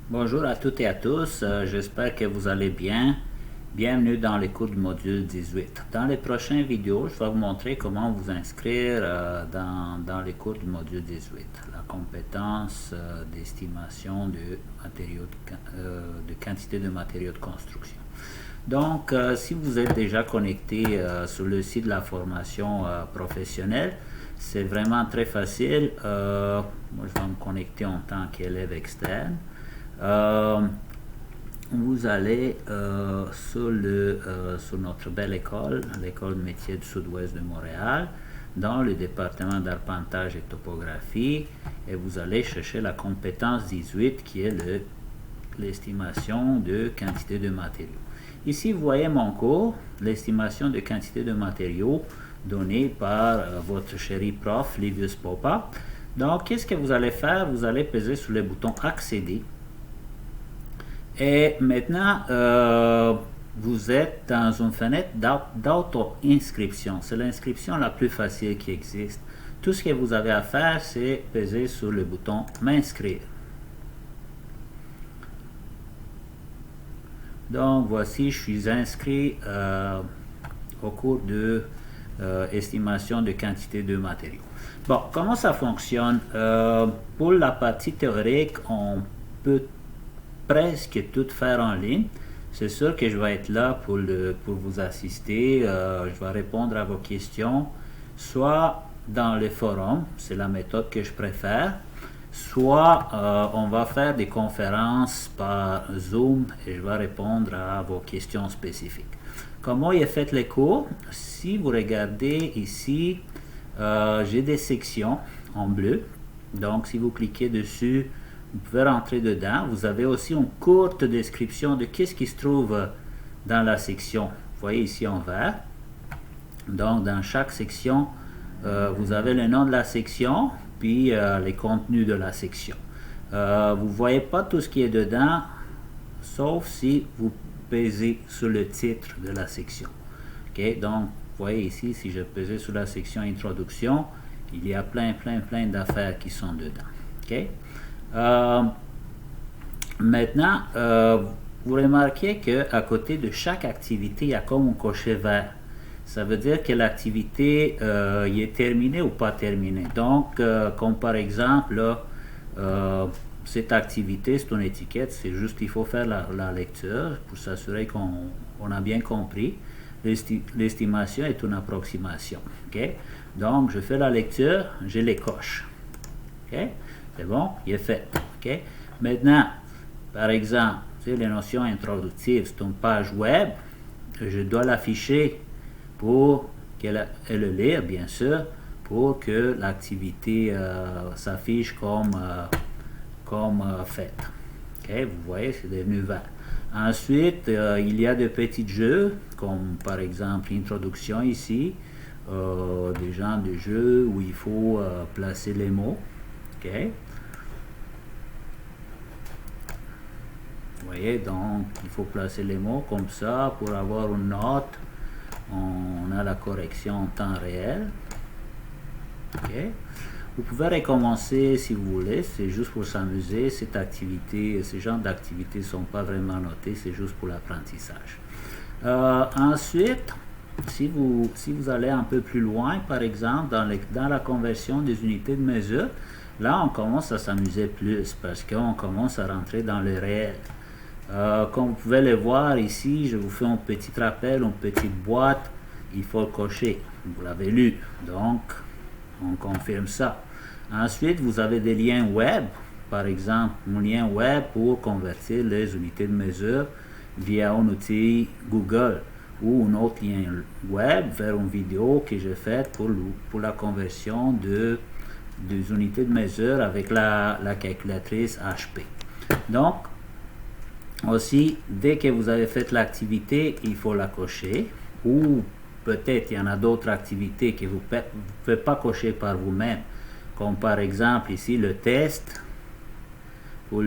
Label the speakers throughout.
Speaker 1: Bonjour à toutes et à tous, j'espère que vous allez bien. Bienvenue dans les cours du module 18. Dans les prochaines vidéos, je vais vous montrer comment vous inscrire dans les cours du module 18. La compétence d'estimation de quantité de matériaux de construction. Donc, si vous êtes déjà connecté sur le site de la formation professionnelle, c'est vraiment très facile. Moi, je vais me connecter en tant qu'élève externe. Vous allez sur notre belle école, l'école de métier du sud-ouest de Montréal, dans le département d'arpentage et topographie, et vous allez chercher la compétence 18 qui est l'estimation de quantité de matériaux. Ici, vous voyez mon cours, l'estimation de quantité de matériaux donnée par votre chéri prof Livius Popa. Donc, qu'est-ce que vous allez faire? Vous allez peser sur le bouton accéder. Et maintenant, vous êtes dans une fenêtre d'auto-inscription. C'est l'inscription la plus facile qui existe. Tout ce que vous avez à faire, c'est peser sur le bouton m'inscrire. Donc, voici, je suis inscrit au cours de estimation de quantité de matériaux. Bon, comment ça fonctionne? Pour la partie théorique, on peut presque tout faire en ligne. C'est sûr que je vais être là pour vous assister. Je vais répondre à vos questions, soit dans les forums, c'est la méthode que je préfère, soit on va faire des conférences par Zoom et je vais répondre à vos questions spécifiques. Comment il est fait les cours? Si vous regardez ici, j'ai des sections en bleu. Donc, si vous cliquez dessus, vous pouvez rentrer dedans. Vous avez aussi une courte description de qu'est-ce qui se trouve dans la section. Vous voyez ici en vert. Donc, dans chaque section, vous avez le nom de la section, puis les contenus de la section. Vous ne voyez pas tout ce qui est dedans, sauf si vous pesez sur le titre de la section. OK? Donc, vous voyez ici, si je pesais sur la section introduction, il y a plein d'affaires qui sont dedans. OK? Maintenant, vous remarquez qu'à côté de chaque activité, il y a comme un cocher vert. Ça veut dire que l'activité est terminée ou pas terminée. Donc, comme par exemple, là, cette activité, c'est une étiquette, c'est juste qu'il faut faire la lecture pour s'assurer qu'on a bien compris. L'estimation est une approximation. Okay? Donc, je fais la lecture, je les coche. Okay? C'est bon, il est fait. Okay? Maintenant, par exemple, les notions introductives, c'est une page web, je dois l'afficher pour qu'elle le lire, bien sûr, pour que l'activité s'affiche comme faite. Okay? Vous voyez, c'est devenu vert. Ensuite, il y a des petits jeux, comme par exemple l'introduction ici, des genres de jeux où il faut placer les mots. Okay? Vous voyez, donc il faut placer les mots comme ça pour avoir une note. On a la correction en temps réel. Okay. Vous pouvez recommencer si vous voulez, c'est juste pour s'amuser. Cette activité, ce genre d'activités ne sont pas vraiment notées, c'est juste pour l'apprentissage. Ensuite, si vous allez un peu plus loin, par exemple, dans la conversion des unités de mesure, là, on commence à s'amuser plus parce qu'on commence à rentrer dans le réel. Comme vous pouvez le voir ici, je vous fais un petit rappel, une petite boîte, il faut le cocher. Vous l'avez lu, donc on confirme ça. Ensuite, vous avez des liens web, par exemple, un lien web pour convertir les unités de mesure via un outil Google ou un autre lien web vers une vidéo que j'ai faite pour la conversion des unités de mesure avec la calculatrice HP. Donc, aussi, dès que vous avez fait l'activité, il faut la cocher, ou peut-être il y en a d'autres activités que vous ne pouvez pas cocher par vous-même, comme par exemple ici le test pour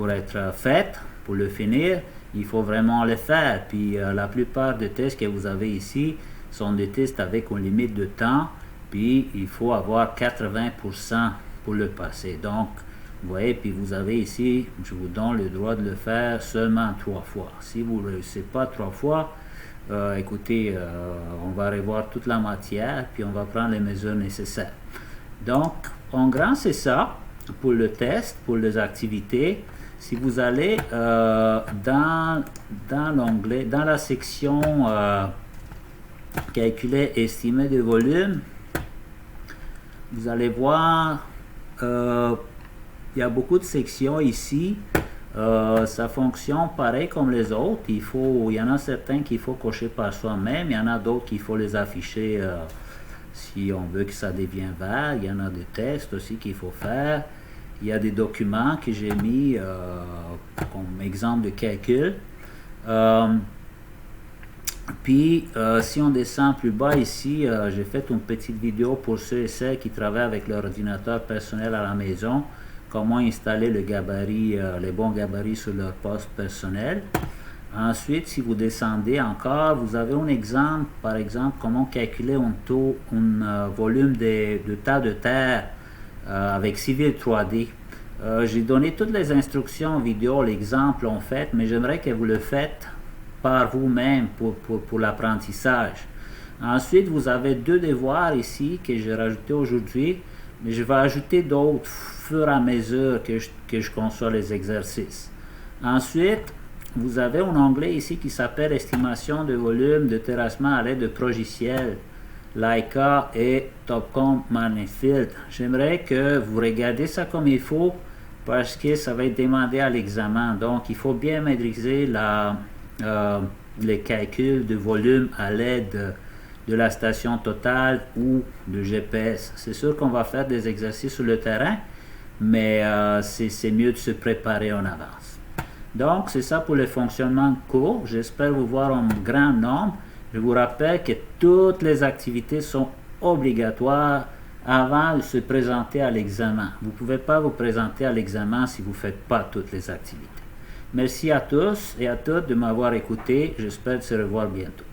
Speaker 1: être fait, pour le finir, il faut vraiment le faire. Puis la plupart des tests que vous avez ici sont des tests avec une limite de temps, puis il faut avoir 80% pour le passer. Donc, vous voyez, puis vous avez ici, je vous donne le droit de le faire seulement 3 fois. Si vous ne réussissez pas 3 fois, écoutez, on va revoir toute la matière, puis on va prendre les mesures nécessaires. Donc, en grand, c'est ça pour le test, pour les activités. Si vous allez dans l'onglet, dans la section calculer, estimer de volume, vous allez voir, il y a beaucoup de sections ici. Ça fonctionne pareil comme les autres. Il y en a certains qu'il faut cocher par soi-même, il y en a d'autres qu'il faut les afficher si on veut que ça devienne vert. Il y en a des tests aussi qu'il faut faire. Il y a des documents que j'ai mis comme exemple de calcul. Puis, si on descend plus bas ici, j'ai fait une petite vidéo pour ceux et celles qui travaillent avec leur ordinateur personnel à la maison, comment installer le gabarit, les bons gabarits sur leur poste personnel. Ensuite, si vous descendez encore, vous avez un exemple, par exemple, comment calculer un volume de tas de terre avec Civil 3D. J'ai donné toutes les instructions vidéo, l'exemple en fait, mais j'aimerais que vous le faites par vous-même pour l'apprentissage. Ensuite, vous avez 2 devoirs ici que j'ai rajouté aujourd'hui, mais je vais ajouter d'autres fur et à mesure que je conçois les exercices. Ensuite, vous avez un onglet ici qui s'appelle estimation de volume de terrassement à l'aide de progiciels, Leica et Topcon Manifold. J'aimerais que vous regardiez ça comme il faut parce que ça va être demandé à l'examen. Donc, il faut bien maîtriser les calculs de volume à l'aide de la station totale ou de GPS. C'est sûr qu'on va faire des exercices sur le terrain, mais c'est mieux de se préparer en avance. Donc, c'est ça pour le fonctionnement court. J'espère vous voir en grand nombre. Je vous rappelle que toutes les activités sont obligatoires avant de se présenter à l'examen. Vous ne pouvez pas vous présenter à l'examen si vous ne faites pas toutes les activités. Merci à tous et à toutes de m'avoir écouté. J'espère se revoir bientôt.